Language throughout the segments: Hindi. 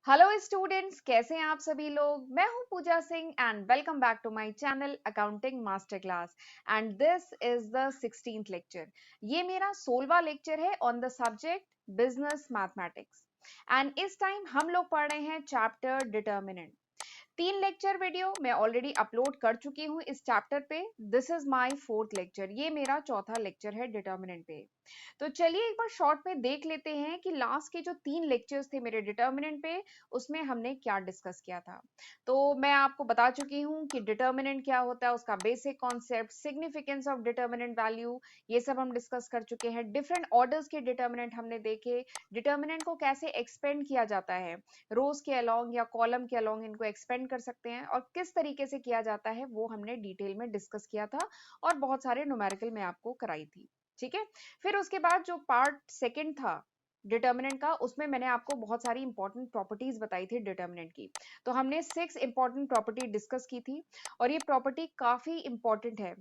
हेलो स्टूडेंट्स, कैसे हैं आप सभी लोग। मैं हूं Pooja Singh and welcome back to my channel accounting master class and this is the 16th lecture. ये मेरा 16वां लेक्चर है on the subject business mathematics and इस टाइम हम लोग पढ़ रहे हैं चैप्टर डिटर्मिनेंट। 3 लेक्चर वीडियो मैं ऑलरेडी अपलोड कर चुकी हूँ इस चैप्टर पे। This is my 4th lecture, ये मेरा चौथा लेक्चर है डिटर्मिनेंट पे। तो चलिए एक बार शॉर्ट में देख लेते हैं कि लास्ट के जो 3 लेक्चर्स थे मेरे डिटर्मिनेंट पे, उसमें हमने क्या डिस्कस किया था। तो मैं आपको बता चुकी हूँ कि डिटर्मिनेंट क्या होता है, उसका basic concept, significance of determinant value, ये सब हम डिस्कस कर चुके हैं। डिफरेंट ऑर्डर्स के डिटर्मिनेंट हमने देखे, डिटर्मिनेंट को कैसे एक्सपेंड किया जाता है, रोज के अलोंग या कॉलम के अलोंग इनको एक्सपेंड कर सकते हैं और किस तरीके से किया जाता है वो हमने डिटेल में डिस्कस किया था और बहुत सारे न्यूमेरिकल में आपको कराई थी। ठीक है। फिर उसके बाद जो पार्ट सेकंड था डिटर्मिनेंट का, उसमें मैंने आपको बहुत सारी इंपॉर्टेंट प्रॉपर्टीज बताई थी डिटर्मिनेंट की। तो हमने 6 इंपॉर्टेंट प्रॉपर्टी डिस्कस की थी और ये प्रॉपर्टी काफी इंपॉर्टेंट है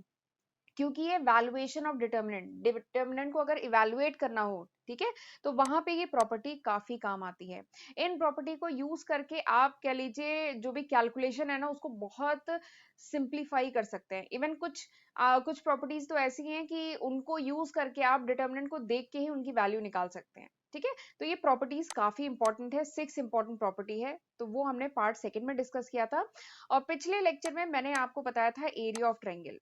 क्योंकि ये वैल्यूएशन ऑफ डिटर्मिनेंट को अगर इवैल्यूएट करना हो, ठीक है, तो वहां पे ये प्रॉपर्टी काफी काम आती है। इन प्रॉपर्टी को यूज करके आप कह लीजिए जो भी कैलकुलेशन है ना उसको बहुत सिंप्लीफाई कर सकते हैं। इवन कुछ प्रॉपर्टीज तो ऐसी हैं कि उनको यूज करके आप डिटर्मिनेंट को देख के ही उनकी वैल्यू निकाल सकते हैं। ठीक है। तो ये प्रॉपर्टीज काफी इंपॉर्टेंट है, 6 इंपॉर्टेंट प्रॉपर्टी है, तो वो हमने पार्ट सेकंड में डिस्कस किया था। और पिछले लेक्चर में मैंने आपको बताया था एरिया ऑफ ट्रायंगल।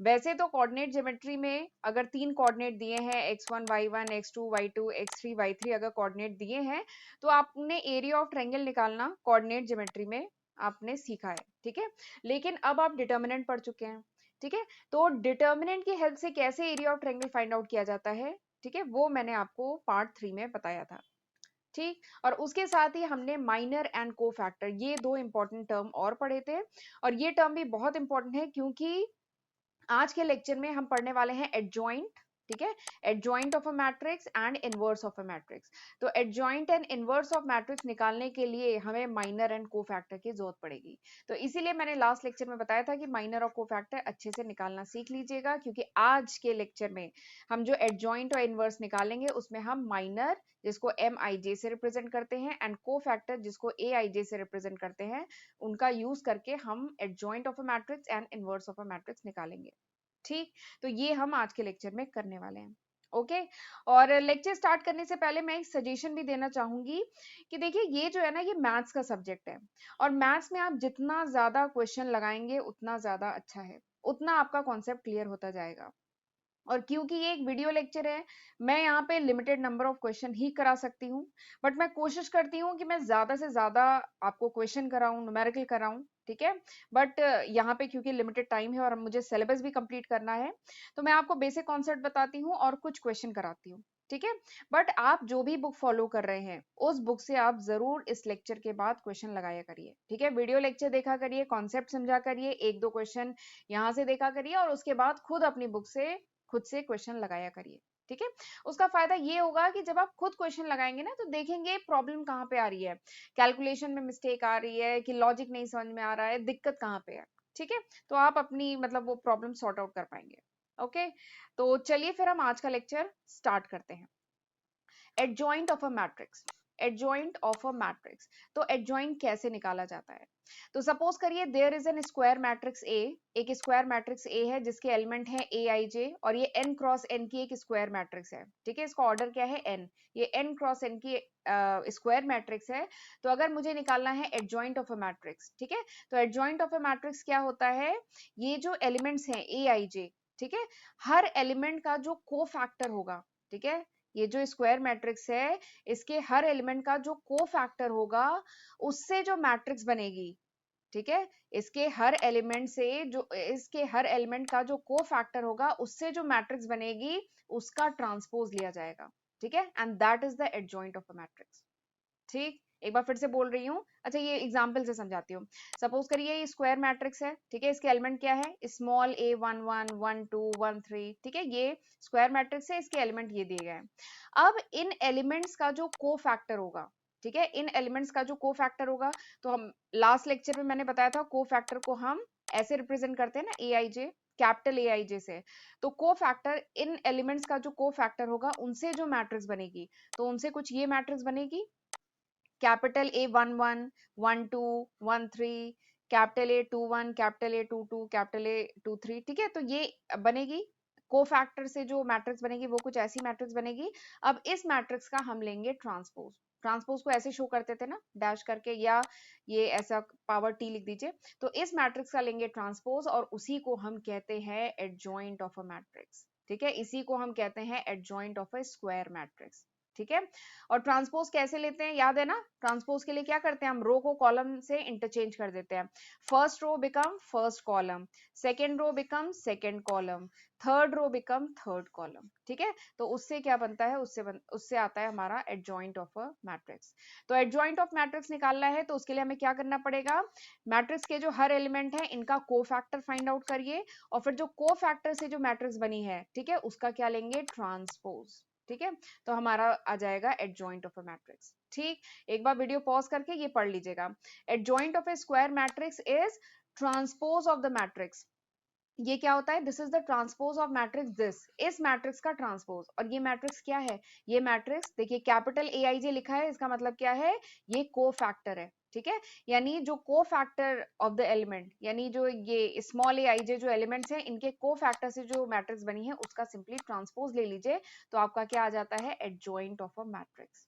वैसे तो कोऑर्डिनेट ज्योमेट्री में अगर 3 कोऑर्डिनेट दिए हैं x1 y1 x2 y2 x3 y3 अगर कोऑर्डिनेट दिए हैं तो आपने एरिया ऑफ ट्रायंगल निकालना कोऑर्डिनेट ज्योमेट्री में आपने सीखा है। ठीक है। लेकिन अब आप डिटर्मिनेंट पढ़ चुके हैं। ठीक है। तो डिटर्मिनेंट की हेल्प से कैसे area of triangle find out किया जाता है, ठीक है, वो मैंने आपको पार्ट 3 में बताया था। ठीक। और उसके साथ ही हमने माइनर एंड को फैक्टर, ये 2 इंपॉर्टेंट टर्म और पढ़े थे और ये टर्म भी बहुत इंपॉर्टेंट है क्योंकि आज के लेक्चर में हम पढ़ने वाले हैं एडजॉइंट। ठीक है। Adjoint of a matrix and inverse of a matrix. तो adjoint and inverse of matrix निकालने के लिए हमें माइनर एंड कोफैक्टर की जरूरत पड़ेगी। तो इसीलिए मैंने लास्ट लेक्चर में बताया था कि माइनर और कोफैक्टर अच्छे से निकालना सीख लीजिएगा क्योंकि आज के लेक्चर में हम जो एडजॉइंट और इनवर्स निकालेंगे उसमें हम माइनर जिसको एम आई जे से रिप्रेजेंट करते हैं एंड कोफैक्टर जिसको ए आई जे से रिप्रेजेंट करते हैं, उनका यूज करके हम adjoint of a matrix and inverse of a matrix निकालेंगे। ठीक। तो ये हम आज के लेक्चर में करने वाले हैं। ओके। और लेक्चर स्टार्ट करने से पहले मैं एक सजेशन भी देना चाहूंगी कि देखिए ये जो है ना ये मैथ्स का सब्जेक्ट है और मैथ्स में आप जितना ज्यादा क्वेश्चन लगाएंगे उतना ज्यादा अच्छा है, उतना आपका कॉन्सेप्ट क्लियर होता जाएगा। और क्योंकि ये एक वीडियो लेक्चर है, मैं यहाँ पे लिमिटेड नंबर ऑफ क्वेश्चन ही करा सकती हूँ, बट मैं कोशिश करती हूँ कि मैं ज्यादा से ज्यादा आपको क्वेश्चन कराऊं, न्यूमेरिकल कराऊं। ठीक है। बट यहाँ पे क्योंकि लिमिटेड टाइम है और मुझे सिलेबस भी कंप्लीट करना है, तो मैं आपको बेसिक कॉन्सेप्ट बताती हूँ और कुछ क्वेश्चन कराती हूँ। ठीक है। बट आप जो भी बुक फॉलो कर रहे हैं उस बुक से आप जरूर इस लेक्चर के बाद क्वेश्चन लगाया करिए। ठीक है। वीडियो लेक्चर देखा करिए, कॉन्सेप्ट समझा करिए, 1-2 क्वेश्चन यहाँ से देखा करिए और उसके बाद खुद अपनी बुक से खुद से क्वेश्चन लगाया करिए। ठीक है। उसका फायदा ये होगा कि जब आप खुद क्वेश्चन लगाएंगे ना तो देखेंगे प्रॉब्लम कहाँ पे आ रही है, कैलकुलेशन में मिस्टेक आ रही है कि लॉजिक नहीं समझ में आ रहा है, दिक्कत कहाँ पे है। ठीक है। तो आप अपनी मतलब वो प्रॉब्लम सॉर्ट आउट कर पाएंगे। ओके। तो चलिए फिर हम आज का लेक्चर स्टार्ट करते हैं। Adjoint of a matrix. Adjoint of a matrix, तो एडजॉइंट कैसे निकाला जाता है। तो सपोज करिए there is an square matrix A, एक स्क्वायर मैट्रिक्स ए है जिसके एलिमेंट है ए आई जे और ये एन क्रॉस एन की एक स्क्वायर मैट्रिक्स है। ठीक है। इसका ऑर्डर क्या है एन, ये एन क्रॉस एन की स्क्वायर मैट्रिक्स है। तो अगर मुझे निकालना है एडजॉइंट ऑफ अ मैट्रिक्स, ठीक है, तो एडजॉइंट ऑफ अ मैट्रिक्स क्या होता है, ये जो एलिमेंट्स हैं ए आई जे, ठीक है, हर एलिमेंट का जो को फैक्टर होगा, ठीक है, ये जो स्क्वायर मैट्रिक्स है इसके हर एलिमेंट का जो को फैक्टर होगा उससे जो मैट्रिक्स बनेगी, ठीक है, इसके हर एलिमेंट का जो को फैक्टर होगा उससे जो मैट्रिक्स बनेगी उसका ट्रांसपोज लिया जाएगा। ठीक है। And that is the adjoint of a matrix. ठीक। एक बार फिर से बोल रही हूँ, अच्छा ये एग्जाम्पल से समझाती हूँ। सपोज करिए ये स्क्वायर मैट्रिक्स है, ठीक है, इसके एलिमेंट क्या है, स्मॉल ए 1 1 1 2 1 3, ठीक है, ये स्क्वायर मैट्रिक्स है, इसके एलिमेंट ये दिए गए हैं। अब इन एलिमेंट्स का जो को फैक्टर होगा, ठीक है, इन एलिमेंट्स का जो को फैक्टर होगा, तो हम लास्ट लेक्चर में मैंने बताया था को फैक्टर को हम ऐसे रिप्रेजेंट करते हैं ना, ए आई जे, कैपिटल ए आई जे से। तो को फैक्टर, इन एलिमेंट्स का जो को फैक्टर होगा उनसे जो मैट्रिक्स बनेगी, तो उनसे कुछ ये मैट्रिक्स बनेगी, capital A 1 1 1 2 1 3, capital A 2 1, capital A 2 2, capital A 2 3, ठीक है। तो ये बनेगी कोफैक्टर से जो मैट्रिक्स बनेगी वो कुछ ऐसी मैट्रिक्स बनेगी। अब इस मैट्रिक्स का हम लेंगे ट्रांसपोज। ट्रांसपोज को ऐसे शो करते थे ना डैश करके, या ये ऐसा पावर टी लिख दीजिए। तो इस मैट्रिक्स का लेंगे ट्रांसपोज और उसी को हम कहते हैं एडजॉइंट ऑफ अ मैट्रिक्स, ठीक है। इसी को हम कहते हैं adjoint of a square matrix, ठीक है। और ट्रांसपोज कैसे लेते हैं याद है ना? ट्रांसपोज के लिए क्या करते हैं हम? रो को कॉलम से इंटरचेंज कर देते हैं। First row become first column, second row become second column, third row become third column, ठीक है। तो उससे क्या बनता है? उससे आता है हमारा एडजॉइंट ऑफ अ मैट्रिक्स। तो एडजॉइंट ऑफ मैट्रिक्स निकालना है तो उसके लिए हमें क्या करना पड़ेगा? मैट्रिक्स के जो हर एलिमेंट है इनका कोफैक्टर फाइंड आउट करिए, और फिर जो कोफैक्टर से जो मैट्रिक्स बनी है, ठीक है, उसका क्या लेंगे? ट्रांसपोज, ठीक है। तो हमारा आ जाएगा एडजॉइंट ऑफ अ मैट्रिक्स, ठीक। एक बार वीडियो पॉज करके ये पढ़ लीजिएगा। Adjoint of A square matrix is transpose of the matrix. ये क्या होता है? This is the transpose of matrix this, इस मैट्रिक्स का ट्रांसपोज। और ये मैट्रिक्स क्या है? ये मैट्रिक्स देखिए कैपिटल ए आई जे लिखा है, इसका मतलब क्या है? ये कोफैक्टर है, ठीक है। यानी जो कोफैक्टर ऑफ द एलिमेंट, यानी जो ये स्मॉल ए आई जे जो एलिमेंट्स हैं इनके कोफैक्टर से जो मैट्रिक्स बनी है उसका सिंपली ट्रांसपोज ले लीजिए, तो आपका क्या आ जाता है? एडजॉइंट ऑफ अ मैट्रिक्स,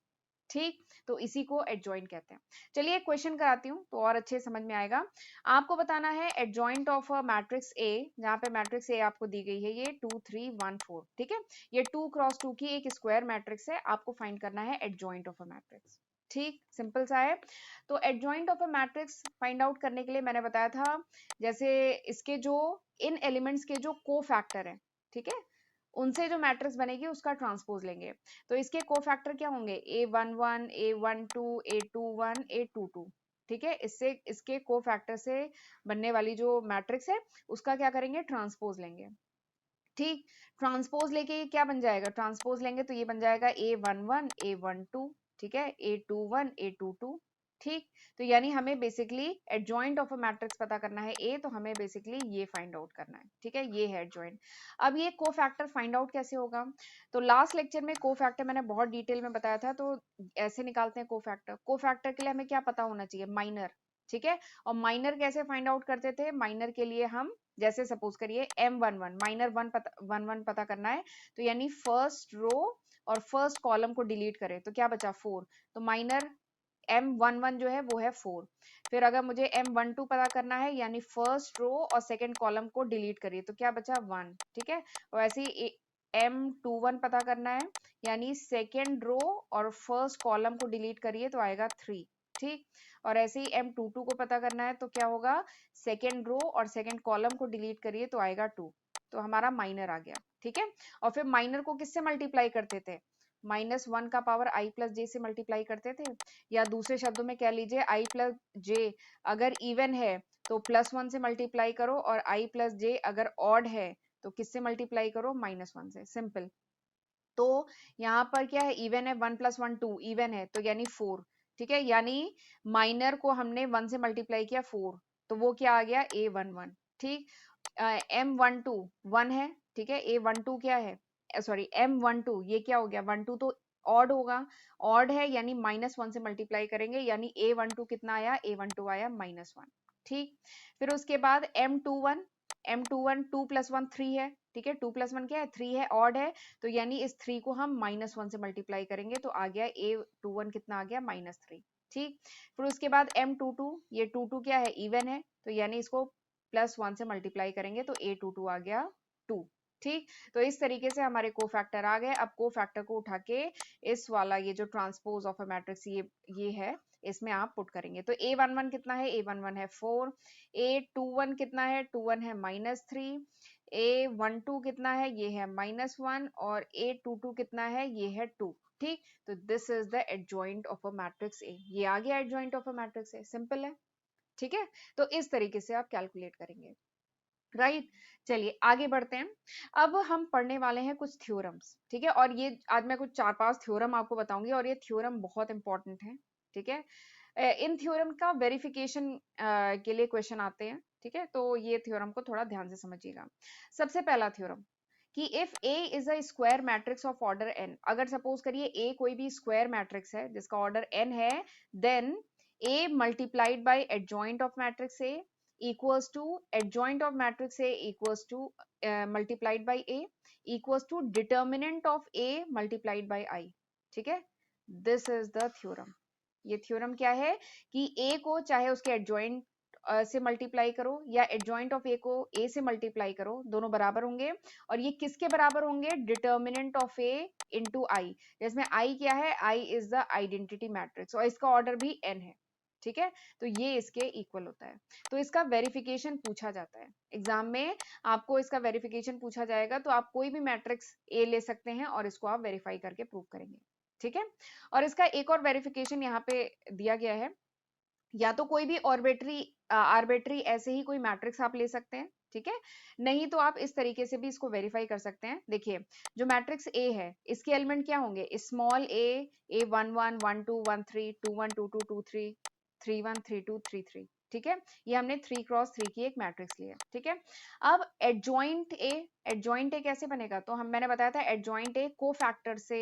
ठीक। तो इसी को एडजॉइंट कहते हैं। चलिए एक क्वेश्चन कराती हूँ तो और अच्छे समझ में आएगा। आपको बताना है adjoint of a matrix A, जहाँ पे मैट्रिक्स ए आपको दी गई है ये 2 3 1 4, ठीक है। ये 2 क्रॉस 2 की एक स्क्वायर मैट्रिक्स है, आपको फाइंड करना है एडजॉइंट ऑफ अ मैट्रिक्स, ठीक। सिंपल सा है। तो adjoint of a matrix find out करने के लिए मैंने बताया था, जैसे इसके जो इन एलिमेंट्स के जो कोफैक्टर है, ठीक है, उनसे जो मैट्रिक्स बनेगी उसका ट्रांसपोज लेंगे। तो इसके कोफैक्टर क्या होंगे? A11 A12 A21 A22, ठीक है। इससे इसके कोफैक्टर से बनने वाली जो मैट्रिक्स है उसका क्या करेंगे? ट्रांसपोज लेंगे, ठीक। ट्रांसपोज लेके ये क्या बन जाएगा? ट्रांसपोज लेंगे तो ये बन जाएगा A11 A12, ठीक है, A21 A22, ठीक। तो यानी हमें basically adjoint of a matrix पता करना है ए, तो हमें बेसिकली ये फाइंड आउट करना है, ठीक है। ये है एडजॉइंट। अब ये कोफैक्टर फाइंड आउट कैसे होगा? तो लास्ट लेक्चर में कोफैक्टर मैंने बहुत डिटेल में बताया था, तो ऐसे निकालते हैं कोफैक्टर। कोफैक्टर के लिए हमें क्या पता होना चाहिए? माइनर, ठीक है। और माइनर कैसे फाइंड आउट करते थे? माइनर के लिए हम जैसे सपोज करिए M11 माइनर 1 पता करना है, तो यानी फर्स्ट रो और फर्स्ट कॉलम को डिलीट करें तो क्या बचा? 4। तो माइनर M11 जो है वो है 4। फिर अगर मुझे M12 पता करना है, यानी फर्स्ट रो और सेकंड कॉलम को डिलीट करिए तो क्या बचा? 1, ठीक है। और ऐसे ही M21 पता करना है, यानी सेकेंड रो और फर्स्ट कॉलम को डिलीट करिए तो आएगा 3, ठीक। और ऐसे ही M22 को पता करना है तो क्या होगा? सेकेंड रो और सेकेंड कॉलम को डिलीट करिए तो आएगा 2। तो हमारा माइनर आ गया, ठीक है। और फिर माइनर को किससे मल्टीप्लाई करते थे? -1 का पावर i प्लस जे से मल्टीप्लाई करते थे, या दूसरे शब्दों में कह लीजिए i प्लस जे अगर इवन है तो +1 से मल्टीप्लाई करो, और i प्लस जे अगर ऑड है तो किससे मल्टीप्लाई करो? -1 से, सिंपल। तो यहाँ पर क्या है? इवन है, 1 + 1 2 इवन है, तो यानी 4, ठीक है। यानी माइनर को हमने 1 से मल्टीप्लाई किया 4, तो वो क्या आ गया? A11, ठीक। M12 1 है, ठीक है। A12 क्या है? सॉरी M12 ये क्या हो गया? 12 तो ऑड होगा, ऑड है यानी -1 से मल्टीप्लाई करेंगे, यानी A12 कितना आया? A12 आया -1, ठीक। फिर उसके बाद M21 2 + 1 3 है, ठीक है। 2 + 1 क्या है? 3 है, ऑड है, तो यानी इस 3 को हम -1 से मल्टीप्लाई करेंगे तो आ गया A21 कितना आ गया? -3, ठीक। फिर उसके बाद M22 ये 22 क्या है? इवन है, तो यानी इसको +1 से मल्टीप्लाई करेंगे तो A22 आ गया 2, ठीक। तो इस तरीके से हमारे कोफैक्टर आ गए। अब कोफैक्टर को उठा के इस वाला ये जो ट्रांसपोज ऑफ अ मैट्रिक्स ये है, इसमें आप पुट करेंगे तो A11 कितना है? A11 है 4, A21 कितना है? 21 है -3, A12 कितना है? ये है -1, और A22 कितना है? ये है 2, ठीक। तो this is the adjoint of a matrix A. ये आ गया adjoint of a matrix A, simple है, ठीक है। तो इस तरीके से आप कैलकुलेट करेंगे, राइट। चलिए आगे बढ़ते हैं। अब हम पढ़ने वाले हैं कुछ थ्योरम्स, ठीक है। और ये आज मैं कुछ 4-5 थ्योरम आपको बताऊंगी, और ये थ्योरम बहुत इंपॉर्टेंट है, ठीक है। इन थ्योरम का वेरिफिकेशन के लिए क्वेश्चन आते हैं, ठीक है। तो ये थ्योरम को थोड़ा ध्यान से समझिएगा। सबसे पहला थ्योरम कि if A is a square matrix of order n, अगर सपोज करिए A कोई भी स्क्वायर मैट्रिक्स है जिसका ऑर्डर n है, then A multiplied by adjoint of matrix A equals to adjoint of matrix A equals to multiplied by A equals to determinant of A multiplied by I. ठीक है, दिस इज द थ्योरम। ये थ्योरम क्या है कि A को चाहे उसके एडजॉइंट से मल्टीप्लाई करो या एडजॉइंट ऑफ ए को ए से मल्टीप्लाई करो, दोनों बराबर होंगे। और ये किसके बराबर होंगे? डिटर्मिनेंट ऑफ ए इंटू आई, जिसमें आई क्या है? I is the identity matrix और इसका ऑर्डर भी एन है। ठीक है, तो ये इसके इक्वल होता है। तो इसका वेरिफिकेशन पूछा जाता है एग्जाम में, आपको इसका वेरिफिकेशन पूछा जाएगा तो आप कोई भी मैट्रिक्स ए ले सकते हैं और इसको आप वेरीफाई करके प्रूव करेंगे। ठीक है, और इसका एक और वेरिफिकेशन यहाँ पे दिया गया है, या तो कोई भी आर्बिट्री ऐसे ही कोई मैट्रिक्स आप ले सकते हैं। ठीक है, नहीं तो आप इस तरीके से भी इसको वेरीफाई कर सकते हैं। देखिए, जो मैट्रिक्स ए है इसके एलिमेंट क्या होंगे? स्मॉल ए 1 1 1 2 1 3 2 1 2 2 2 3 3 1 3 2 3 3। ठीक है, ये हमने 3 क्रॉस 3 की एक मैट्रिक्स ली है। ठीक है, अब एडजॉइंट ए कैसे बनेगा? तो मैंने बताया था एडजॉइंट ए को फैक्टर से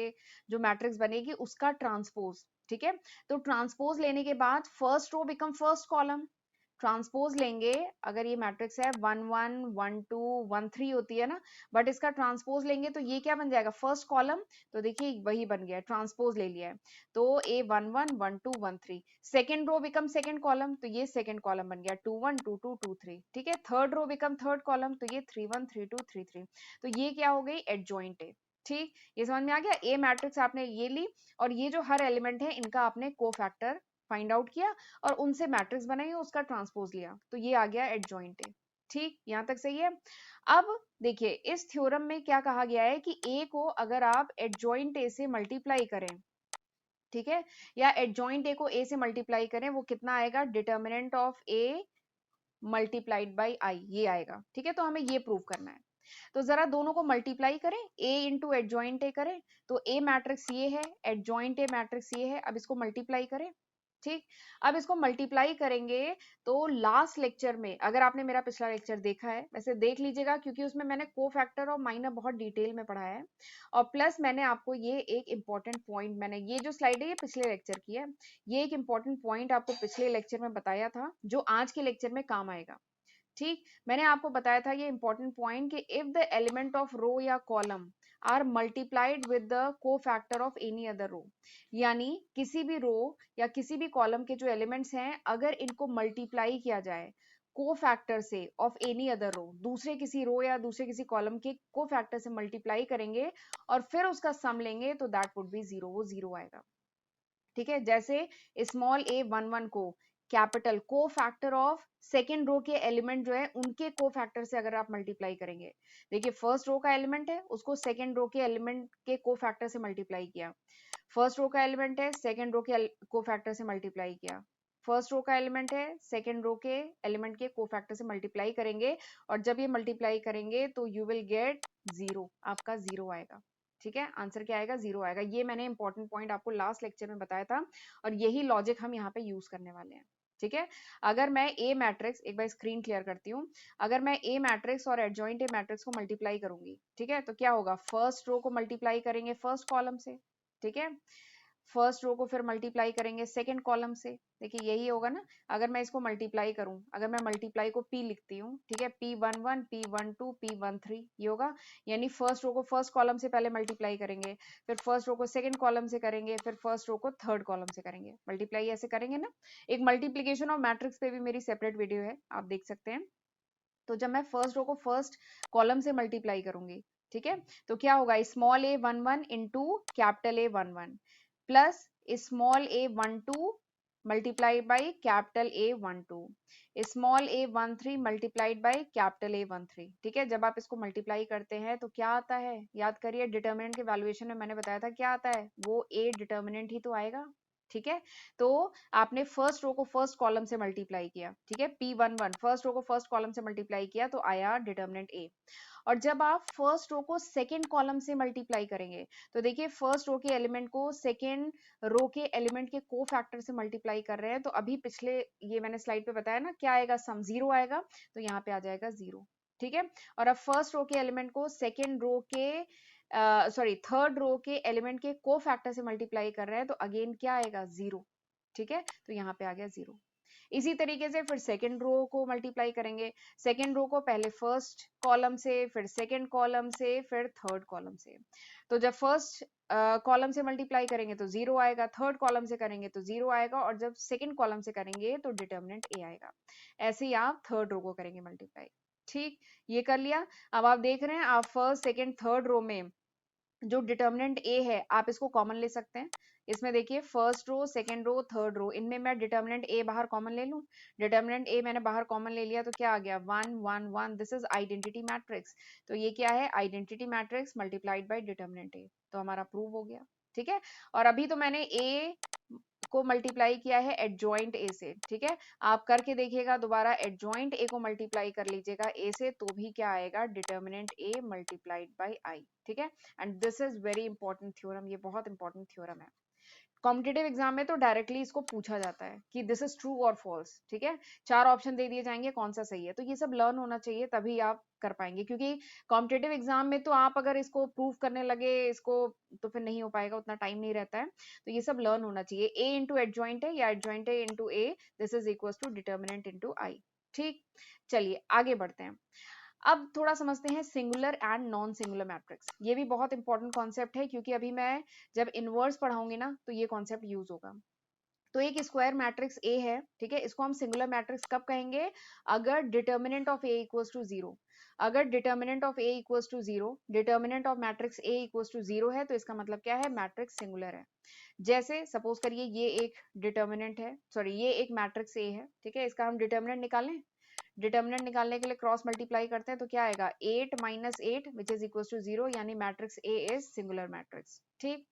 जो मैट्रिक्स बनेगी उसका ट्रांसपोज। ठीक है, तो ट्रांसपोज लेने के बाद first row become first column. Transpose लेंगे, अगर ये मैट्रिक्स है 1 1 1 2 1 3 होती है ना, बट इसका ट्रांसपोज लेंगे तो ये क्या बन जाएगा? First column. तो देखिए वही बन गया, ट्रांसपोज ले लिया है, तो A 1 1 1 2 1 3। Second row become second column, तो ये सेकेंड कॉलम बन गया 2 1 2 2 2 3। ठीक है, third row become third column, तो ये 3 1 3 2 3 3। तो ये क्या हो गई? एडजॉइंट है। ठीक, ये समझ में आ गया? ए मैट्रिक्स आपने ये ली और ये जो हर एलिमेंट है इनका आपने कोफैक्टर फाइंड आउट किया और उनसे मैट्रिक्स बनाई, उसका ट्रांसपोज लिया, तो ये आ गया एडजॉइंट है। ठीक, यहां तक सही है। अब देखिए, इस थ्योरम में क्या कहा गया है कि ए को अगर आप एडजॉइंट ए से मल्टीप्लाई करें, ठीक है, या एडजॉइंट ए को ए से मल्टीप्लाई करें, वो कितना आएगा? Determinant of A multiplied by आई, ये आएगा। ठीक है, तो हमें ये प्रूव करना है। तो जरा दोनों को मल्टीप्लाई करें, ए इंटू एडजॉइंट ए करें, तो ए मैट्रिक्स ये है, एडजॉइंट ए मैट्रिक्स ये है। अब इसको मल्टीप्लाई करें। ठीक, अब इसको मल्टीप्लाई करेंगे तो लास्ट लेक्चर में, अगर आपने मेरा पिछला लेक्चर देखा है वैसे देख लीजिएगा, क्योंकि उसमें मैंने कोफैक्टर और माइनर बहुत डिटेल में पढ़ाया है। और प्लस मैंने आपको ये एक इंपॉर्टेंट पॉइंट, मैंने ये जो स्लाइड है ये पिछले लेक्चर की है, ये एक इंपॉर्टेंट पॉइंट आपको पिछले लेक्चर में बताया था जो आज के लेक्चर में काम आएगा। ठीक, मैंने आपको बताया था ये इंपॉर्टेंट पॉइंट कि if the element of row या column are multiplied with the cofactor of any other row, यानी किसी भी रो या किसी भी कॉलम के जो एलिमेंट्स हैं अगर इनको मल्टीप्लाई किया जाए कोफैक्टर से ऑफ एनी अदर रो, दूसरे किसी रो या दूसरे किसी कॉलम के कोफैक्टर से मल्टीप्लाई करेंगे और फिर उसका सम लेंगे तो दैट वुड बी जीरो, वो जीरो आएगा। ठीक है, जैसे स्मॉल a 1 1 को कैपिटल को फैक्टर ऑफ सेकेंड रो के एलिमेंट जो है उनके को फैक्टर से अगर आप मल्टीप्लाई करेंगे, देखिए फर्स्ट रो का एलिमेंट है उसको सेकेंड रो के एलिमेंट के को फैक्टर से मल्टीप्लाई किया, फर्स्ट रो का एलिमेंट है सेकेंड रो के को फैक्टर से मल्टीप्लाई किया, फर्स्ट रो का एलिमेंट है सेकेंड रो के एलिमेंट के को फैक्टर से मल्टीप्लाई करेंगे, और जब ये मल्टीप्लाई करेंगे तो यू विल गेट जीरो, आपका जीरो आएगा। ठीक है, आंसर क्या आएगा? जीरो आएगा। ये मैंने इंपॉर्टेंट पॉइंट आपको लास्ट लेक्चर में बताया था और यही लॉजिक हम यहाँ पे यूज करने वाले हैं। ठीक है, अगर मैं ए मैट्रिक्स, एक बार स्क्रीन क्लियर करती हूँ, अगर मैं ए मैट्रिक्स और एडजॉइंट ए मैट्रिक्स को मल्टीप्लाई करूंगी, ठीक है, तो क्या होगा? फर्स्ट रो को मल्टीप्लाई करेंगे फर्स्ट कॉलम से, ठीक है, फर्स्ट रो को फिर मल्टीप्लाई करेंगे सेकंड कॉलम से, देखिए यही होगा ना। अगर मैं इसको मल्टीप्लाई करूं, अगर मैं मल्टीप्लाई को p लिखती हूँ, ठीक है, p11 p12 p13 ये होगा, यानी फर्स्ट रो को फर्स्ट कॉलम से पहले मल्टीप्लाई करेंगे, फिर फर्स्ट रो को सेकंड कॉलम से करेंगे, फिर फर्स्ट रो को थर्ड कॉलम से करेंगे, मल्टीप्लाई ऐसे करेंगे ना। एक मल्टीप्लीकेशन ऑफ मैट्रिक्स पे भी मेरी सेपरेट वीडियो है, आप देख सकते हैं। तो जब मैं फर्स्ट रो को फर्स्ट कॉलम से मल्टीप्लाई करूंगी, ठीक है, तो क्या होगा? Small a 1 1 into capital A 1 1 plus small a 1 2 multiplied by capital A 1 2, small a 1 3 multiplied by capital A 1 3। ठीक है, जब आप इसको मल्टीप्लाई करते हैं तो क्या आता है? याद करिए, डिटर्मिनेंट के वैल्यूएशन में मैंने बताया था क्या आता है, वो a डिटर्मिनेंट ही तो आएगा। ठीक है, तो आपने फर्स्ट रो को फर्स्ट कॉलम से मल्टीप्लाई किया, ठीक है, p11 फर्स्ट रो को फर्स्ट कॉलम से मल्टीप्लाई किया तो आया डिटर्मिनेंट a। और जब आप फर्स्ट रो को सेकंड कॉलम से मल्टीप्लाई करेंगे तो देखिए फर्स्ट रो के एलिमेंट को सेकंड रो के एलिमेंट के को फैक्टर से मल्टीप्लाई कर रहे हैं, तो अभी पिछले ये मैंने स्लाइड पे बताया ना क्या आएगा? सम जीरो आएगा, तो यहाँ पे आ जाएगा जीरो। ठीक है। और अब फर्स्ट रो के एलिमेंट को सेकेंड रो के थर्ड रो के एलिमेंट के को फैक्टर से मल्टीप्लाई कर रहे हैं, तो अगेन क्या आएगा, 0। ठीक है, तो यहाँ पे आ गया 0। इसी तरीके से फिर सेकेंड रो को मल्टीप्लाई करेंगे। सेकेंड रो को पहले फर्स्ट कॉलम से, फिर सेकेंड कॉलम से, फिर थर्ड कॉलम से। तो जब फर्स्ट कॉलम से मल्टीप्लाई करेंगे तो 0 आएगा, थर्ड कॉलम से करेंगे तो 0 आएगा, और जब सेकेंड कॉलम से करेंगे तो डिटर्मिनेंट ए आएगा। ऐसे ही आप थर्ड रो को करेंगे मल्टीप्लाई। ठीक, ये कर लिया। अब आप देख रहे हैं, आप फर्स्ट सेकेंड थर्ड रो में जो डिटर्मिनेंट ए है आप इसको कॉमन ले सकते हैं। इसमें देखिए first row, second row, third row, इनमें मैं डिटर्मिनेंट ए बाहर कॉमन ले लूं। डिटर्मिनेंट ए मैंने बाहर कॉमन ले लिया तो क्या आ गया, 1 1 1। This is identity matrix. तो ये क्या है, identity matrix multiplied by determinant A. तो हमारा प्रूव हो गया। ठीक है, और अभी तो मैंने ए को मल्टीप्लाई किया है एडजॉइंट ए से। ठीक है, आप करके देखिएगा दोबारा, एडजॉइंट ए को मल्टीप्लाई कर लीजिएगा ए से, तो भी क्या आएगा, डिटर्मिनेंट ए मल्टीप्लाइड बाय आई। ठीक है, and this is very important theorem, ये बहुत इंपॉर्टेंट थ्योरम है। कॉम्पिटेटिव एग्जाम में तो डायरेक्टली इसको पूछा जाता है कि दिस इज ट्रू और फॉल्स। ठीक है, 4 ऑप्शन दे दिए जाएंगे कौन सा सही है, तो ये सब लर्न होना चाहिए तभी आप कर पाएंगे, क्योंकि कॉम्पिटेटिव एग्जाम में तो आप अगर इसको प्रूव करने लगे इसको, तो फिर नहीं हो पाएगा, उतना टाइम नहीं रहता है। तो ये सब लर्न होना चाहिए। ए इंटू एडजॉइंट है या एडजॉइंट है into A, this is equal to determinant into I. ठीक, चलिए आगे बढ़ते हैं। अब थोड़ा समझते हैं singular and non singular matrix. ये भी बहुत इंपॉर्टेंट कॉन्सेप्ट है, क्योंकि अभी मैं जब इनवर्स पढ़ाऊंगी ना तो ये कॉन्सेप्ट यूज होगा। तो एक स्क्वायर मैट्रिक्स ए है, ठीक है, इसको हम सिंगुलर मैट्रिक्स कब कहेंगे, अगर determinant of A equals to 0। अगर determinant of A equals to 0, determinant of matrix A equals to 0 है, तो इसका मतलब क्या है, मैट्रिक्स सिंगुलर है। जैसे सपोज करिए ये एक डिटर्मिनेंट है, सॉरी ये एक मैट्रिक्स ए है, ठीक है, इसका हम डिटर्मिनेंट निकालें। डिटर्मिनेंट निकालने के लिए क्रॉस मल्टीप्लाई करते हैं तो क्या आएगा, 8 minus 8 which is equal to 0, यानी matrix A is singular matrix. ठीक,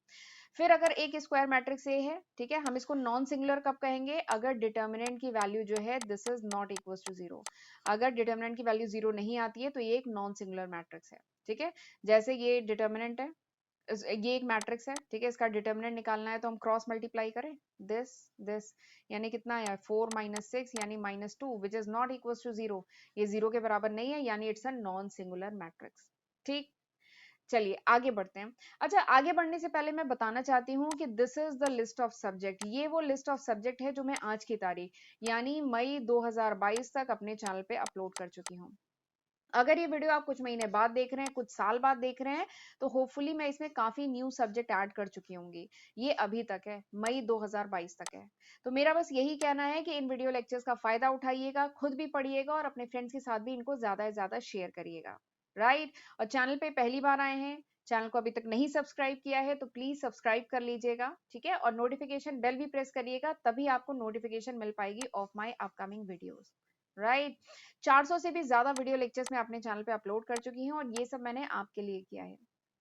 फिर अगर एक स्क्वायर मैट्रिक्स ए है, ठीक है, हम इसको नॉन सिंगुलर कब कहेंगे, अगर डिटर्मिनेंट की वैल्यू जो है this is not equal to 0। अगर डिटर्मिनेंट की वैल्यू 0 नहीं आती है तो ये एक नॉन सिंगुलर मैट्रिक्स है। ठीक है, जैसे ये डिटर्मिनेंट है, ये एक मैट्रिक्स है, ठीक है, इसका डिटर्मिनेंट निकालना है तो हम क्रॉस मल्टीप्लाई करें, दिस दिस, यानी कितना है, 4 माइनस 6 यानी -2 which is not equal to 0। ये 0 के बराबर नहीं है, यानी it's a non singular matrix. ठीक, चलिए आगे बढ़ते हैं। अच्छा, आगे बढ़ने से पहले मैं बताना चाहती हूँ कि this is the list of subject. ये वो लिस्ट ऑफ सब्जेक्ट है जो मैं आज की तारीख यानी मई 2022 तक अपने चैनल पे अपलोड कर चुकी हूँ। अगर ये वीडियो आप कुछ महीने बाद देख रहे हैं, कुछ साल बाद देख रहे हैं, तो होपफुली मैं इसमें काफी न्यू सब्जेक्ट ऐड कर चुकी होंगी। ये अभी तक है, मई 2022 तक है। तो मेरा बस यही कहना है कि इन वीडियो लेक्चर्स का फायदा उठाइएगा, खुद भी पढ़िएगा और अपने फ्रेंड्स के साथ भी इनको ज्यादा से ज्यादा शेयर करिएगा। राइट, और चैनल पे पहली बार आए हैं, चैनल को अभी तक नहीं सब्सक्राइब किया है, तो प्लीज सब्सक्राइब कर लीजिएगा। ठीक है, और नोटिफिकेशन बेल भी प्रेस करिएगा, तभी आपको नोटिफिकेशन मिल पाएगी of my upcoming videos. Right, 400 से भी ज्यादा वीडियो लेक्चर्स मैं अपने चैनल पे अपलोड कर चुकी हूँ, और ये सब मैंने आपके लिए किया है।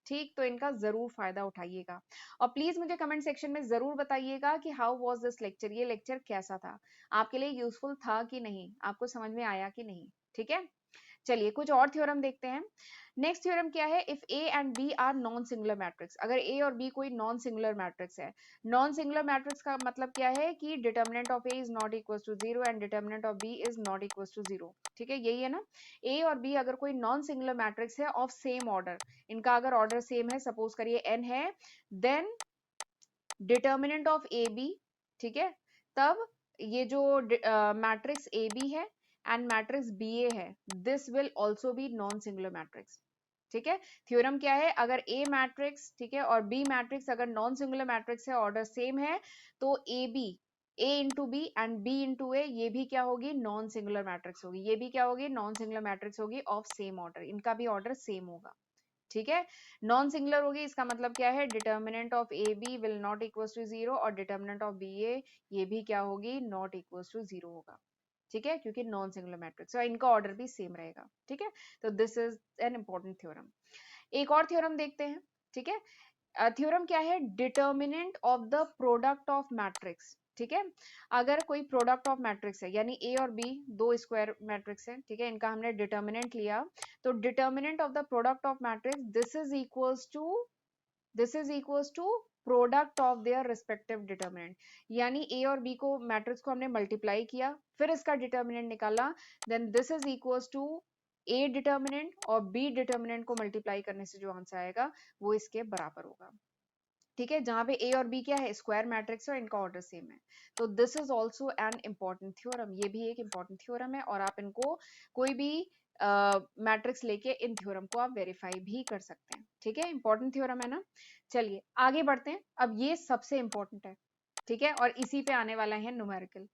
ठीक, तो इनका जरूर फायदा उठाइएगा, और प्लीज मुझे कमेंट सेक्शन में जरूर बताइएगा कि हाउ वाज दिस लेक्चर, ये लेक्चर कैसा था, आपके लिए यूजफुल था कि नहीं, आपको समझ में आया कि नहीं। ठीक है, चलिए कुछ और थ्योरम देखते हैं। नेक्स्ट थ्योरम क्या है, if A and B are non singular matrix. अगर ए और बी कोई नॉन सिंगुलर मैट्रिक्स है, नॉन सिंगुलर मैट्रिक्स का मतलब क्या है कि determinant of A is not equal to 0 and determinant of B is not equal to 0। ठीक है, यही है ना, ए और बी अगर कोई नॉन सिंगुलर मैट्रिक्स है ऑफ सेम ऑर्डर, इनका अगर ऑर्डर सेम है, सपोज करिए एन है, then determinant of A B, ठीक है, तब ये जो मैट्रिक्स ए बी है एंड मैट्रिक्स बी ए है, this will also be non singular matrix. ठीक है, थ्योरम क्या है, अगर ए मैट्रिक्स, ठीक है, और बी मैट्रिक्स अगर नॉन सिंगुलर मैट्रिक्स है, ऑर्डर सेम है, तो A B, A into B and B into A, ये भी क्या होगी, नॉन सिंगुलर मैट्रिक्स होगी। ये भी क्या होगी, नॉन सिंगुलर मैट्रिक्स होगी ऑफ सेम ऑर्डर, इनका भी ऑर्डर सेम होगा। ठीक है, नॉन सिंगुलर होगी, इसका मतलब क्या है, determinant of A B will not equal to 0, और डिटर्मिनेंट ऑफ बी ए, ये भी क्या होगी, नॉट इक्वल टू 0 होगा। ठीक है, क्योंकि नॉन सिंगुलर मैट्रिक्स है, इनका ऑर्डर भी सेम रहेगा। ठीक है, तो this is an important theorem. एक और थ्योरम देखते हैं। ठीक है, थ्योरम क्या है, determinant of the product of matrix. ठीक है, अगर कोई प्रोडक्ट ऑफ मैट्रिक्स है, यानी ए और बी दो स्क्वायर मैट्रिक्स है, ठीक है, इनका हमने डिटर्मिनेंट लिया, तो determinant of the product of matrix this is equals to product of their respective determinant. यानी ए और बी को मैट्रिक्स को हमने मल्टीप्लाई किया, फिर इसका डिटर्मिनेंट निकाला, then this is equals to A determinant और बी डिटर्मिनेंट को मल्टीप्लाई करने से जो आंसर आएगा वो इसके बराबर होगा। ठीक है, जहां पे ए और बी क्या है, स्क्वायर मैट्रिक्स है और इनका ऑर्डर सेम है। तो this is also an important theorem, ये भी एक इम्पॉर्टेंट थ्योरम है और आप इनको कोई भी मैट्रिक्स लेके इन थ्योरम को आप वेरीफाई भी कर सकते हैं। ठीक है, इंपॉर्टेंट थ्योरम है ना। चलिए आगे बढ़ते हैं, अब ये सबसे इंपॉर्टेंट है। ठीक है, और इसी पे आने वाला है न्यूमेरिकल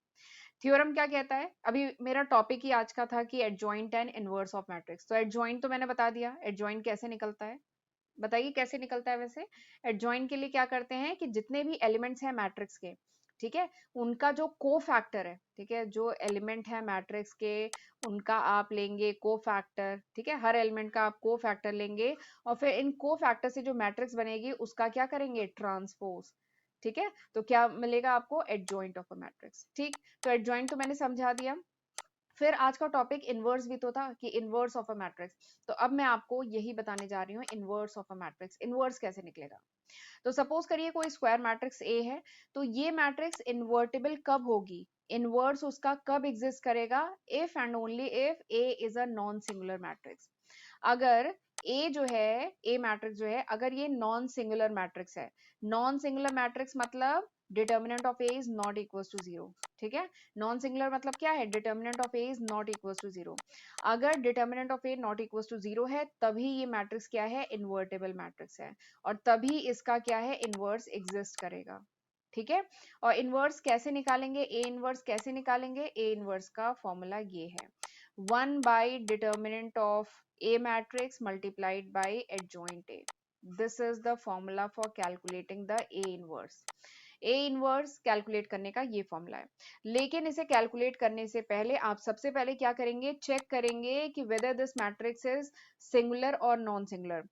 थ्योरम। क्या कहता है, अभी मेरा टॉपिक ही आज का था कि adjoint and inverse of matrix. तो एडजॉइंट तो मैंने बता दिया, एडजॉइंट कैसे निकलता है, बताइए कैसे निकलता है। वैसे एडजॉइंट के लिए क्या करते हैं कि जितने भी एलिमेंट्स हैं मैट्रिक्स के, ठीक है, उनका जो कोफैक्टर है, ठीक है, जो एलिमेंट है मैट्रिक्स के उनका आप लेंगे कोफैक्टर। ठीक है, हर एलिमेंट का आप कोफैक्टर लेंगे और फिर इन कोफैक्टर से जो मैट्रिक्स बनेगी उसका क्या करेंगे, ट्रांसपोज। ठीक है, तो क्या मिलेगा आपको, एडजॉइंट ऑफ अ मैट्रिक्स। ठीक, तो एडजॉइंट तो मैंने समझा दिया। फिर आज का टॉपिक इनवर्स भी तो था कि इनवर्स ऑफ अ मैट्रिक्स। तो अब मैं आपको यही बताने जा रही हूँ, inverse of a matrix, inverse कैसे निकलेगा। तो सपोज करिए कोई स्क्वायर मैट्रिक्स ए है, तो ये मैट्रिक्स इन्वर्टिबल कब होगी, इनवर्स उसका कब एग्जिस्ट करेगा, if and only if A is a non singular matrix. अगर ए जो है, ए मैट्रिक्स जो है, अगर ये नॉन सिंगुलर मैट्रिक्स है, नॉन सिंगुलर मैट्रिक्स मतलब determinant of A is not equal to zero. ठीक है, नॉन सिंगुलर मतलब क्या है, determinant of A is not equal to zero. अगर determinant of A not equal to zero है तभी ये मैट्रिक्स क्या है, इन्वर्टेबल मैट्रिक्स है और तभी इसका क्या है, इनवर्स एग्जिस्ट करेगा। ठीक है, और इनवर्स कैसे निकालेंगे, ए इनवर्स कैसे निकालेंगे, ए इनवर्स का फॉर्मूला ये है, 1 by determinant of A matrix multiplied by adjoint A. This is the formula for calculating the A inverse. A inverse calculate करने का ये फॉर्मूला है। लेकिन इसे कैलकुलेट करने से पहले आप सबसे पहले क्या करेंगे, चेक करेंगे कि whether this matrix is singular और नॉन सिंगुलर।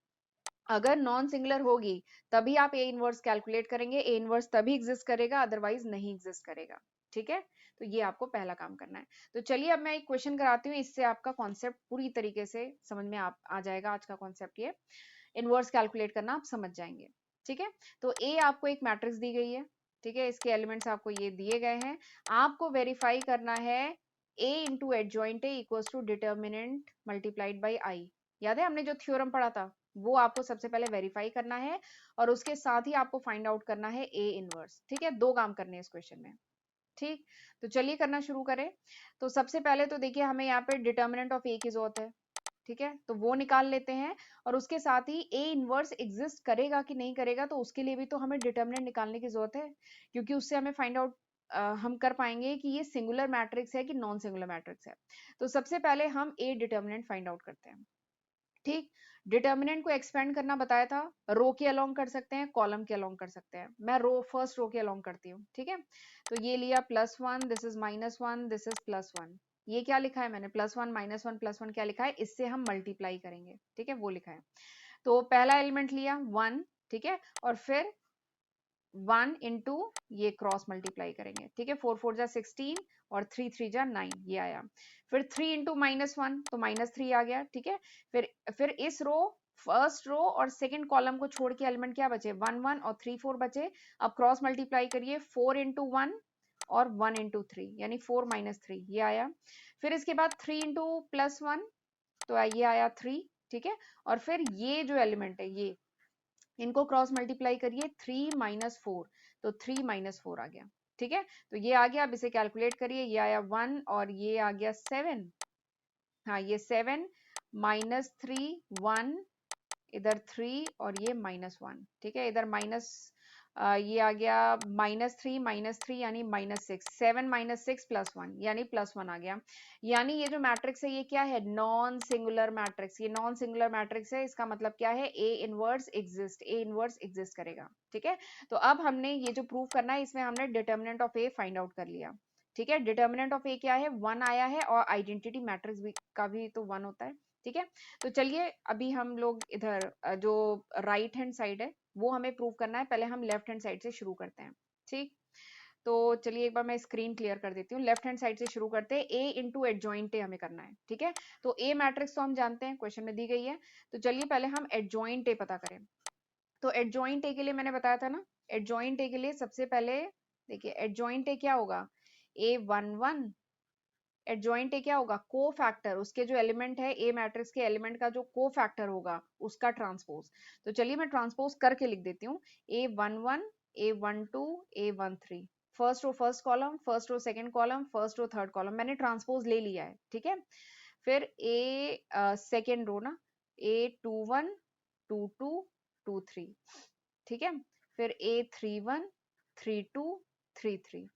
अगर नॉन सिंगुलर होगी तभी आप ए इनवर्स कैलकुलेट करेंगे, ए इनवर्स तभी एग्जिस्ट करेगा, अदरवाइज नहीं एग्जिस्ट करेगा। ठीक है, तो ये आपको पहला काम करना है। तो चलिए अब मैं एक क्वेश्चन कराती हूँ, इससे आपका कॉन्सेप्ट पूरी तरीके से समझ में आ जाएगा। आज का कॉन्सेप्ट ये इनवर्स कैलकुलेट करना आप समझ जाएंगे। ठीक है, तो ए आपको एक मैट्रिक्स दी गई है, ठीक है, इसके एलिमेंट्स आपको ये दिए गए हैं, आपको वेरीफाई करना है A into adjoint A equals to determinant multiplied by I. याद है हमने जो थ्योरम पढ़ा था, वो आपको सबसे पहले वेरीफाई करना है और उसके साथ ही आपको फाइंड आउट करना है ए इनवर्स। ठीक है, दो काम करने हैं इस क्वेश्चन में। ठीक, तो चलिए करना शुरू करें। तो सबसे पहले तो देखिए हमें यहाँ पे डिटर्मिनेंट ऑफ ए की जरूरत है। ठीक है, तो वो निकाल लेते हैं और उसके साथ ही ए इनवर्स एग्जिस्ट करेगा कि नहीं करेगा, तो उसके लिए भी तो हमें डिटर्मिनेंट निकालने की जरूरत है, क्योंकि उससे हमें फाइंड आउट हम कर पाएंगे कि ये सिंगुलर मैट्रिक्स है कि नॉन सिंगुलर मैट्रिक्स है। तो सबसे पहले हम ए डिटर्मिनेंट फाइंड आउट करते हैं। ठीक, डिटर्मिनेंट को एक्सपेंड करना बताया था, रो के अलोंग कर सकते हैं, कॉलम के अलोंग कर सकते हैं। मैं रो फर्स्ट रो के अलोंग करती हूँ। ठीक है, तो ये लिया +1, दिस इज -1, दिस इज +1। ये क्या लिखा है मैंने, +1 -1 +1 क्या लिखा है, इससे हम मल्टीप्लाई करेंगे। ठीक है, वो लिखा है। तो पहला एलिमेंट लिया 1, ठीक है, और फिर 1 इंटू ये क्रॉस मल्टीप्लाई करेंगे। ठीक है, 4 4 जा 16 और 3 3 जा 9, ये आया। फिर 3 इंटू -1 तो -3 आ गया। ठीक है, फिर इस रो, फर्स्ट रो और सेकंड कॉलम को छोड़ के एलिमेंट क्या बचे, 1 1 और 3 4 बचे। अब क्रॉस मल्टीप्लाई करिए, 4 इंटू 1 और 1 इंटू 3 यानी 4 -3, ये आया। फिर इसके बाद 3 इंटू +1 तो ये आया 3। ठीक है, और फिर ये जो एलिमेंट है ये, इनको क्रॉस मल्टीप्लाई करिए, 3 -4 तो 3 -4 आ गया। ठीक है, तो ये आ गया। अब इसे कैलकुलेट करिए, ये आया 1 और ये आ गया 7। हाँ, ये 7 -3 1, इधर 3 और ये -1। ठीक है, इधर माइनस, ये आ गया -3 यानी -6, 7 -6 +1 यानी +1 आ गया। यानी ये जो मैट्रिक्स है ये क्या है, नॉन सिंगुलर मैट्रिक्स। ये नॉन सिंगुलर मैट्रिक्स है, इसका मतलब क्या है, A inverse exist, A inverse exist करेगा। ठीक है, तो अब हमने ये जो प्रूव करना है इसमें हमने determinant of A find out कर लिया। ठीक है, डिटर्मिनेंट ऑफ ए क्या है, 1 आया है और आइडेंटिटी मैट्रिक्स भी का भी तो 1 होता है। ठीक है, तो चलिए अभी हम लोग इधर जो राइट हैंड साइड है वो हमें प्रूव करना है, पहले हम लेफ्ट हैंड साइड से शुरू करते हैं। ठीक, तो चलिए एक बार मैं स्क्रीन क्लियर कर देती हूँ। लेफ्ट हैंड साइड से शुरू करते हैं, ए इंटू एडजॉइंट ए हमें करना है। ठीक है, तो ए मैट्रिक्स तो हम जानते हैं, क्वेश्चन में दी गई है। तो चलिए पहले हम एडजॉइंट ए पता करें। तो एडजॉइंट ए के लिए मैंने बताया था ना, एडजॉइंट ए के लिए सबसे पहले देखिए एडजॉइंट ए क्या होगा, A11 एडजॉइंट ए क्या होगा, को फैक्टर, उसके जो एलिमेंट है ए मैट्रिक्स के एलिमेंट का जो को फैक्टर होगा उसका ट्रांसपोज। तो चलिए मैं ट्रांसपोज करके लिख देती हूँ, A11 A12 A13, first row first column, first row second column, first row third column, मैंने ट्रांसपोज ले लिया है, ठीक है। फिर सेकंड रो ना, A21 22 23, ठीक है। फिर A31 32 33,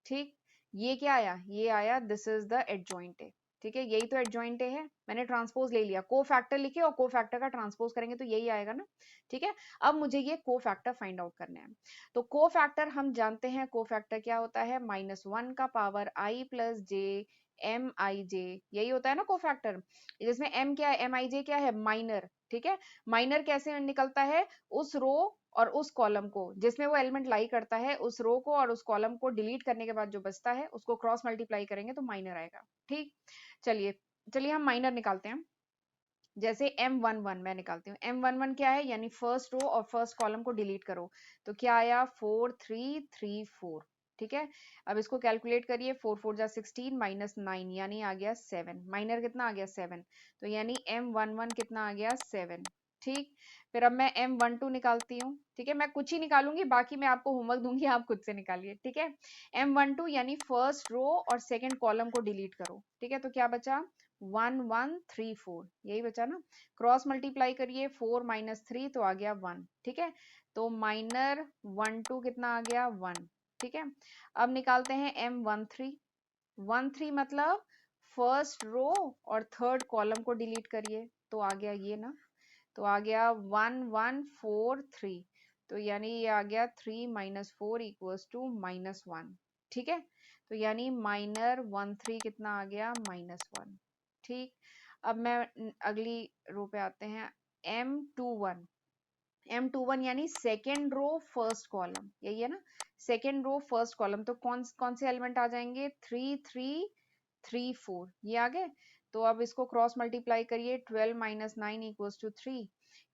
ठीक। ये क्या आया, ये आया, this is the adjoint A, ठीक है, यही तो एडजॉइंट ए है, मैंने ट्रांसपोज ले लिया, को फैक्टर लिखे और को फैक्टर का ट्रांसपोज करेंगे तो यही आएगा ना, ठीक है। अब मुझे ये को फैक्टर फाइंड आउट करना है। तो को फैक्टर हम जानते हैं, को फैक्टर क्या होता है, -1 का power i plus J M I J, यही होता है ना को फैक्टर, जिसमें m क्या है, एम आई जे क्या है, माइनर, ठीक है। माइनर कैसे निकलता है, उस रो और उस कॉलम को जिसमें वो एलिमेंट लाई करता है, उस रो को और उस कॉलम को डिलीट करने के बाद जो बचता है उसको क्रॉस मल्टीप्लाई करेंगे तो माइनर आएगा, ठीक। चलिए चलिए हम माइनर निकालते हैं। जैसे M11 मैं निकालती हूँ, M11 क्या है, यानी फर्स्ट रो और फर्स्ट कॉलम को डिलीट करो, तो क्या आया 4334, ठीक है। अब इसको कैलकुलेट करिए, 4 4 जा 16 -9 यानी आ गया 7, माइनर कितना आ गया 7, तो यानी M11 कितना आ गया 7, ठीक। फिर अब मैं M12 निकालती हूँ, ठीक है, मैं कुछ ही निकालूंगी, बाकी मैं आपको होमवर्क दूंगी, आप खुद से निकालिए, ठीक है। M12 यानी फर्स्ट रो और सेकंड कॉलम को डिलीट करो, ठीक है, तो क्या बचा 1134, यही बचा ना, क्रॉस मल्टीप्लाई करिए, 4 -3 तो आ गया 1, ठीक है। तो माइनर 12 कितना आ गया 1, ठीक है। अब निकालते हैं M13, 13 मतलब फर्स्ट रो और थर्ड कॉलम को डिलीट करिए, तो आ गया ये ना, तो आ गया 1143, तो यानी ये आ गया 3 - 4 = -1, ठीक है। तो यानी माइनर 13 कितना आ गया -1, ठीक। अब मैं अगली रो पे आते हैं, M21, M21 यानी सेकेंड रो फर्स्ट कॉलम, यही है ना, सेकेंड रो फर्स्ट कॉलम, तो कौन कौन से एलिमेंट आ जाएंगे, 3 3 3 4, ये आ गए। तो अब इसको क्रॉस मल्टीप्लाई करिए, 12 - 9 = 3,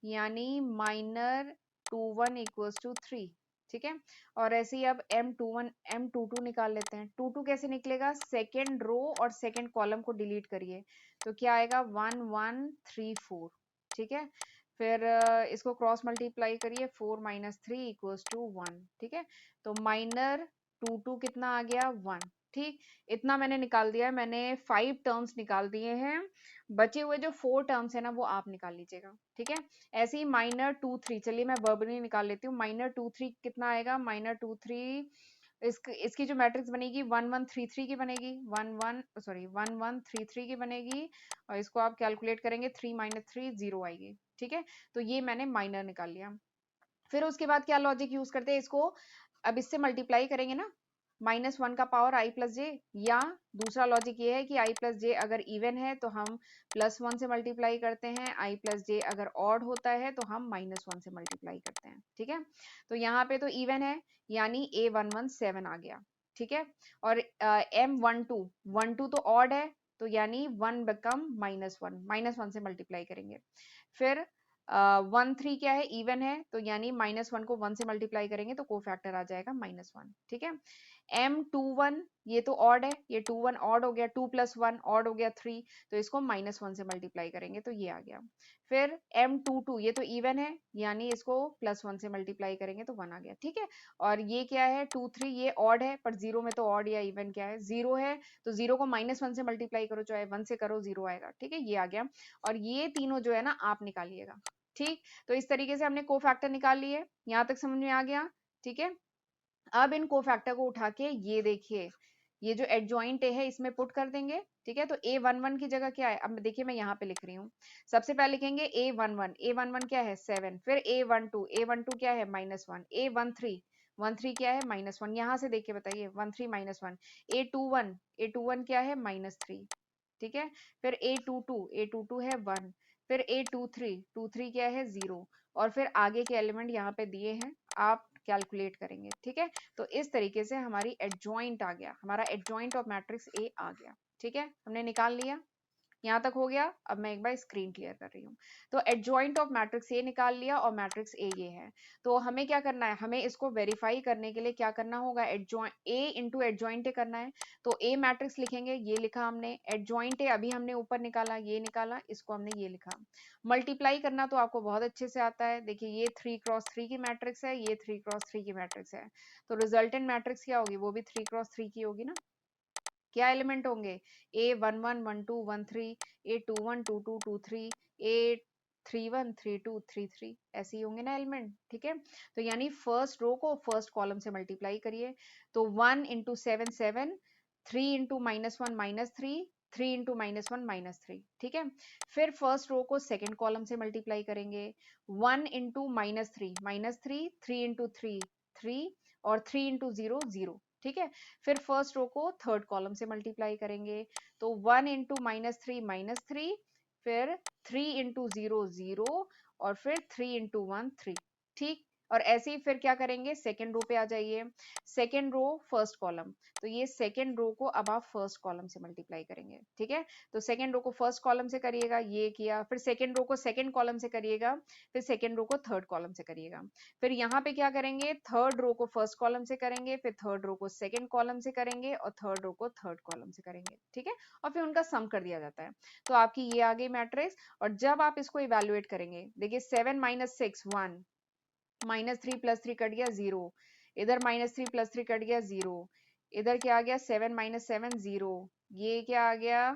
यानी -21 = 3, ठीक है। और ऐसे ही अब M21 M22 निकाल लेते हैं, 22 कैसे निकलेगा, सेकेंड रो और सेकेंड कॉलम को डिलीट करिए, तो क्या आएगा 1134, ठीक है। फिर इसको क्रॉस मल्टीप्लाई करिए, 4 - 3 = 1, ठीक है। तो माइनर 22 कितना आ गया 1, ठीक। इतना मैंने निकाल दिया है, मैंने 5 टर्म्स निकाल दिए हैं, बचे हुए जो 4 टर्म्स है ना वो आप निकाल लीजिएगा, ठीक है। ऐसे ही माइनर 23, चलिए मैं वर्बली निकाल लेती हूँ, माइनर 23 कितना आएगा, माइनर 23 इसकी जो मैट्रिक्स बनेगी 1133 की बनेगी, 1133 की बनेगी, और इसको आप कैलकुलेट करेंगे, 3 - 3 0 आएगी, ठीक है। तो ये मैंने माइनर निकाल लिया। फिर उसके बाद क्या लॉजिक यूज करते हैं, इसको अब इससे मल्टीप्लाई करेंगे ना, -1 का पावर i प्लस जे, या दूसरा लॉजिक ये है कि i प्लस जे अगर इवन है तो हम +1 से मल्टीप्लाई करते हैं, i प्लस जे अगर ऑड होता है तो हम -1 से मल्टीप्लाई करते हैं, ठीक है। तो यहाँ पे तो इवन है, यानी A117 आ गया, ठीक है। और M12 12 तो ऑड है, तो यानी 1 बिकम -1, -1 से मल्टीप्लाई करेंगे। फिर 13 क्या है, इवन है, तो यानी -1 को 1 से मल्टीप्लाई करेंगे तो कोफैक्टर आ जाएगा -1, ठीक है। M21 ये तो ऑड है, ये 21 ऑड हो गया, 2 + 1 ऑड हो गया 3, तो इसको -1 से मल्टीप्लाई करेंगे तो ये आ गया। फिर M22 ये तो इवन है, यानी इसको +1 से मल्टीप्लाई करेंगे तो 1 आ गया, ठीक है। और ये क्या है 2 3, ये ऑड है, पर 0 में तो ऑड या इवन क्या है, 0 है, तो 0 को -1 से मल्टीप्लाई करो, चाहे 1 से करो 0 आएगा, ठीक है, ये आ गया। और ये तीनों जो है ना आप निकालिएगा, ठीक। तो इस तरीके से हमने कोफैक्टर निकाल लिए, यहाँ तक समझ में आ गया, ठीक है। अब इन कोफैक्टर को उठा के ये देखिए, ये जो एडजॉइंट ए है इसमें पुट कर देंगे, ठीक है। तो A11 की जगह क्या है, अब देखिए मैं यहाँ पे लिख रही हूँ, सबसे पहले लिखेंगे A11, A11 क्या है 7, फिर A12, A12 क्या है -1, A13, 13 क्या है -1, यहाँ से देखिए बताइए 13 -1, A21, A21 क्या है -3, ठीक है। फिर A22, A22 है 1, फिर A23, 23 क्या है 0, और फिर आगे के एलिमेंट यहाँ पे दिए हैं, आप कैलकुलेट करेंगे, ठीक है। तो इस तरीके से हमारी एडजॉइंट आ गया, हमारा एडजॉइंट ऑफ मैट्रिक्स ए आ गया, ठीक है, हमने निकाल लिया। यहाँ तक हो गया। अब मैं एक बार स्क्रीन क्लियर कर रही हूँ। तो एडजॉइंट ऑफ मैट्रिक्स ए निकाल लिया और मैट्रिक्स ए ये है। तो हमें क्या करना है, हमें इसको वेरीफाई करने के लिए क्या करना होगा, एडजॉइंट ए इंटू एडजॉइंट ए करना है। तो ए मैट्रिक्स लिखेंगे, ये लिखा हमने, एडजॉइंट ए अभी हमने ऊपर निकाला, ये निकाला, इसको हमने ये लिखा। मल्टीप्लाई करना तो आपको बहुत अच्छे से आता है। देखिए ये 3x3 की मैट्रिक्स है, ये 3x3 की मैट्रिक्स है। तो रिजल्टेंट मैट्रिक्स क्या होगी, वो भी 3x3 की होगी ना। क्या एलिमेंट होंगे, A11 12 13, A21 22 23, A31 32 33, ऐसे ही होंगे ना एलिमेंट। ठीक है, तो यानी फर्स्ट रो को फर्स्ट कॉलम से मल्टीप्लाई करिए। तो 1 इंटू 7 7, 3 इंटू -1 -3, 3 इंटू -1 -3। ठीक है, फिर फर्स्ट रो को सेकेंड कॉलम से मल्टीप्लाई करेंगे। 1 इंटू -3 -3, 3 इंटू 3 3, और 3 इंटू 0 0। ठीक है, फिर फर्स्ट रो को थर्ड कॉलम से मल्टीप्लाई करेंगे। तो 1 इंटू -3 फिर 3 इंटू 0 0, और फिर 3 इंटू 1 3। ठीक, और ऐसे ही फिर क्या करेंगे, सेकेंड रो पे आ जाइए। सेकेंड रो फर्स्ट कॉलम, तो ये सेकेंड रो को अब आप फर्स्ट कॉलम से मल्टीप्लाई करेंगे। ठीक है, तो सेकेंड रो को फर्स्ट कॉलम से करिएगा, ये किया। फिर सेकेंड रो को सेकेंड कॉलम से करिएगा, फिर सेकेंड रो को थर्ड कॉलम से करिएगा। फिर यहाँ पे क्या करेंगे, थर्ड रो को फर्स्ट कॉलम से करेंगे, फिर थर्ड रो को सेकंड कॉलम से करेंगे, और थर्ड रो को थर्ड कॉलम से करेंगे। ठीक है, और फिर उनका सम कर दिया जाता है। तो आपकी ये आ गई मैट्रिक्स। और जब आप इसको इवेल्युएट करेंगे, देखिए 7 - 6 1, -3 + 3 कट गया 0, इधर -3 + 3 कट गया 0, इधर क्या आ गया 7 - 7 0, ये क्या आ गया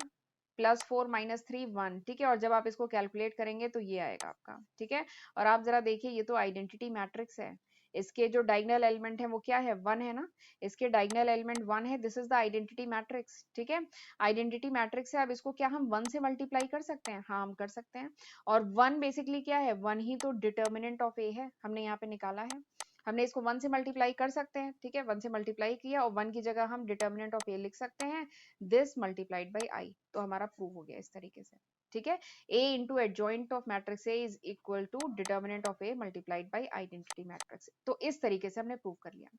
+4 - 3 1। ठीक है, और जब आप इसको कैलकुलेट करेंगे तो ये आएगा आपका। ठीक है, और आप जरा देखिए, ये तो आइडेंटिटी मैट्रिक्स है। इसके जो डायगोनल एलिमेंट है वो क्या है, 1 है ना। इसके डायगोनल एलिमेंट 1 है, this is the identity matrix. ठीक है, आइडेंटिटी मैट्रिक्स है। अब इसको क्या हम 1 से मल्टीप्लाई कर सकते हैं, हाँ हम कर सकते हैं। और 1 बेसिकली क्या है, 1 ही तो डिटर्मिनेंट ऑफ ए है, हमने यहाँ पे निकाला है। हमने इसको 1 से मल्टीप्लाई कर सकते हैं। ठीक है, 1 से मल्टीप्लाई किया और 1 की जगह हम डिटर्मिनेंट ऑफ ए लिख सकते हैं, दिस मल्टीप्लाइड बाई आई। तो हमारा प्रूव हो गया इस तरीके से। ठीक है, a into adjoint of matrix A is equal to determinant of A multiplied by identity matrix. तो इस तरीके से हमने प्रूव कर लिया।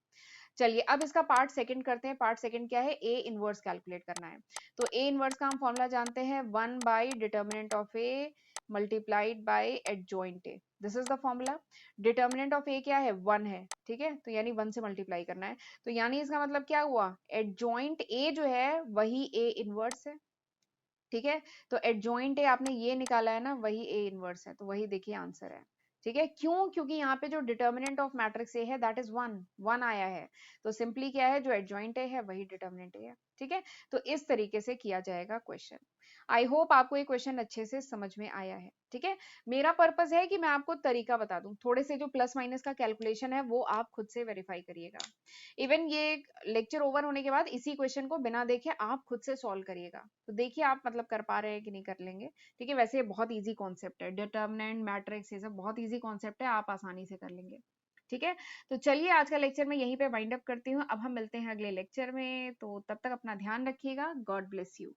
चलिए अब इसका पार्ट सेकंड करते हैं। पार्ट सेकंड क्या है, ए इनवर्स कैलकुलेट करना है। तो ए इनवर्स का हम फॉर्मूला जानते हैं, 1 by determinant of A multiplied by adjoint A, this is the formula. Determinant of A क्या है, 1 है। ठीक है, तो यानी 1 से मल्टीप्लाई करना है। तो यानी इसका मतलब क्या हुआ, एडजॉइंट ए जो है वही ए इनवर्स है। ठीक है, तो एडजॉइंट ए आपने ये निकाला है ना, वही ए इनवर्स है। तो वही देखिए आंसर है। ठीक है, क्यों, क्योंकि यहाँ पे जो डिटर्मिनेंट ऑफ मैट्रिक्स ए है दैट इज 1 1 आया है। तो सिंपली क्या है, जो एडजॉइंट ए है वही डिटर्मिनेंट ए है। ठीक है, तो इस तरीके से किया जाएगा क्वेश्चन। आई होप आपको ये क्वेश्चन अच्छे से समझ में आया है। ठीक है, मेरा पर्पस है कि मैं आपको तरीका बता दूं, थोड़े से जो प्लस माइनस का कैलकुलेशन है वो आप खुद से वेरीफाई करिएगा। इवन ये लेक्चर ओवर होने के बाद इसी क्वेश्चन को बिना देखे आप खुद से सॉल्व करिएगा। तो देखिए आप मतलब कर पा रहे हैं कि नहीं कर लेंगे। ठीक है, वैसे ये बहुत इजी कॉन्सेप्ट है, डिटर्मिनेंट मैट्रिक्स ये सब बहुत इजी कॉन्सेप्ट है, आप आसानी से कर लेंगे। ठीक है, तो चलिए आज का लेक्चर मैं यहीं पे वाइंड अप करती हूँ। अब हम मिलते हैं अगले लेक्चर में, तो तब तक अपना ध्यान रखिएगा। God bless you.